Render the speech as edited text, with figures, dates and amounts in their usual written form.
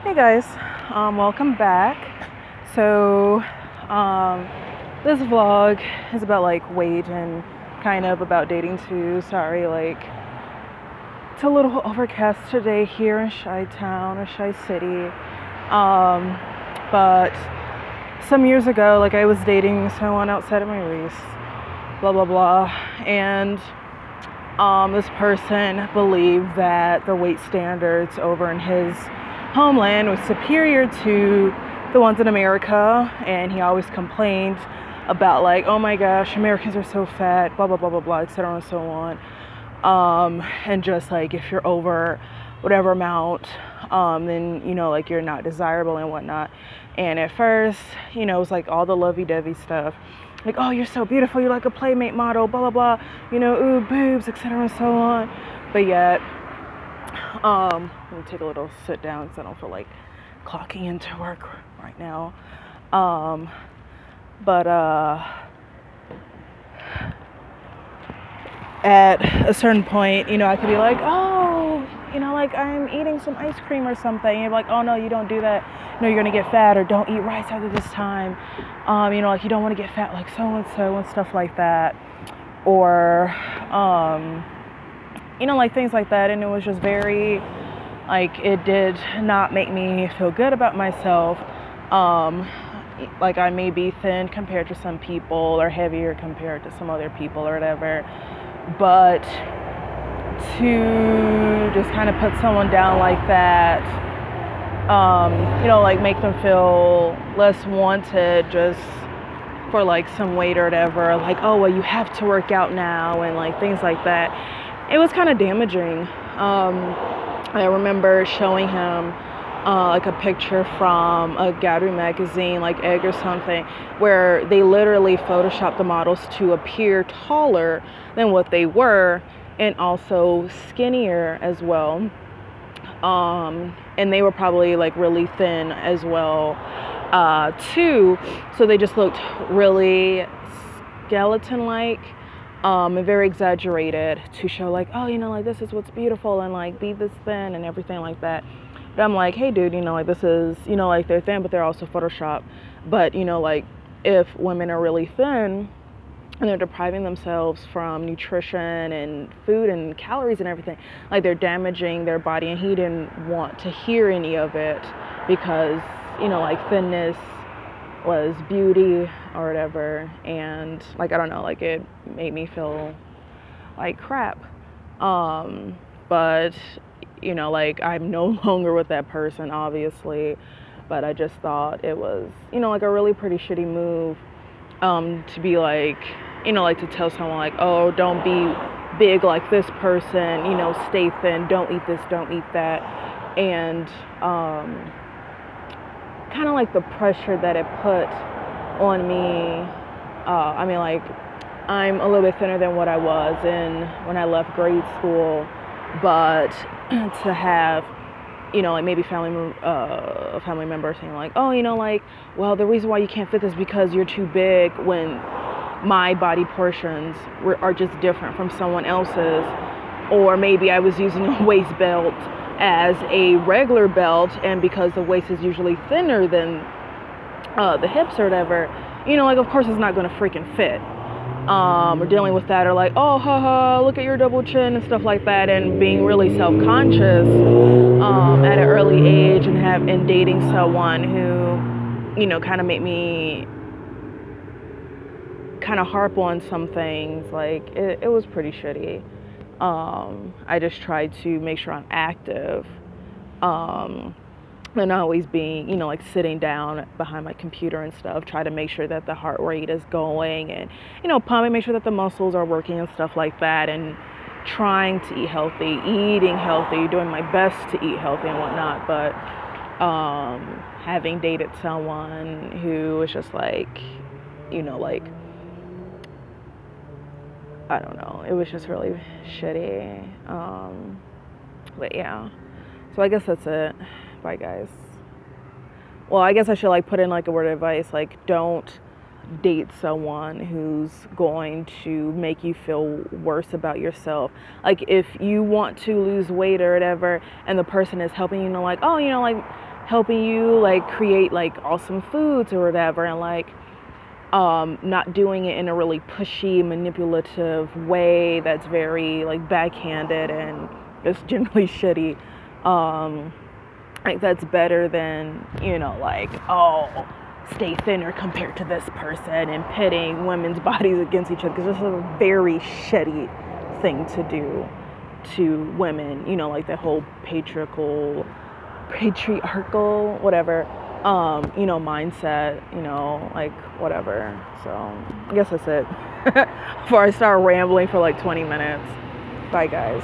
Hey guys, welcome back. So, this vlog is about like weight and kind of about dating too. Sorry, like it's a little overcast today here in Chi-Town or Chi-City. But some years ago, like I was dating someone outside of my race, blah blah blah, and this person believed that the weight standards over in his homeland was superior to the ones in America, and he always complained about like, oh my gosh, Americans are so fat, blah blah blah blah blah, etc. and so on. And just like if you're over whatever amount, then like you're not desirable and whatnot. And at first, it was like all the lovey-dovey stuff. Like, oh, you're so beautiful, you're like a Playmate model, blah, blah, blah, ooh, boobs, etc. and so on. But yet, let me take a little sit down because I don't feel like clocking into work right now. But at a certain point, I could be like, oh, like I'm eating some ice cream or something. And you're like, oh no, you don't do that. You're gonna get fat, or don't eat rice after this time. Like you don't want to get fat like so and so and stuff like that. Or, like things like that. And it was just very, like, it did not make me feel good about myself. Like I may be thin compared to some people or heavier compared to some other people or whatever. But to just kind of put someone down like that, like make them feel less wanted just for like some weight or whatever, like, oh well, you have to work out now, and like things like that. It was kind of damaging. I remember showing him like a picture from a gallery magazine, like Egg or something, where they literally photoshopped the models to appear taller than what they were, and also skinnier as well. And they were probably like really thin as well, too. So they just looked really skeleton-like, and very exaggerated to show like, oh, like this is what's beautiful, and like be this thin and everything like that. But I'm like, hey dude, like this is, like they're thin, but they're also Photoshopped. But, like if women are really thin and they're depriving themselves from nutrition and food and calories and everything, like they're damaging their body, and he didn't want to hear any of it because, like thinness was beauty or whatever. And like, I don't know, like it made me feel like crap. But like I'm no longer with that person, obviously, but I just thought it was, like a really pretty shitty move, to be like, like to tell someone like, oh, don't be big like this person, stay thin, don't eat this, don't eat that. And kind of like the pressure that it put on me. I mean, like, I'm a little bit thinner than what I was when I left grade school, but to have, like maybe a family member saying like, oh, like, well, the reason why you can't fit this is because you're too big, when my body portions are just different from someone else's. Or maybe I was using a waist belt as a regular belt, and because the waist is usually thinner than the hips or whatever, like of course it's not going to freaking fit. Or dealing with that, or like, oh, haha, look at your double chin and stuff like that, and being really self-conscious at an early age, and dating someone who, kind of made me kind of harp on some things. Like it was pretty shitty. I just tried to make sure I'm active, and always being, like sitting down behind my computer and stuff, try to make sure that the heart rate is going, and, pumping, make sure that the muscles are working and stuff like that, and trying to eat healthy, eating healthy, doing my best to eat healthy and whatnot. But having dated someone who was just like, like, I don't know, it was just really shitty. But yeah, so I guess that's it. Bye guys. Well, I guess I should like put in like a word of advice, like don't date someone who's going to make you feel worse about yourself. Like if you want to lose weight or whatever, and the person is helping you, like, oh, like helping you like create like awesome foods or whatever, and like not doing it in a really pushy, manipulative way that's very like backhanded and just generally shitty. Like that's better than, you know, like, oh, stay thinner compared to this person and pitting women's bodies against each other, because this is a very shitty thing to do to women, you know, like the whole patriarchal, whatever, you know, mindset, you know, like whatever. So I guess that's it. Before I start rambling for like 20 minutes. Bye guys.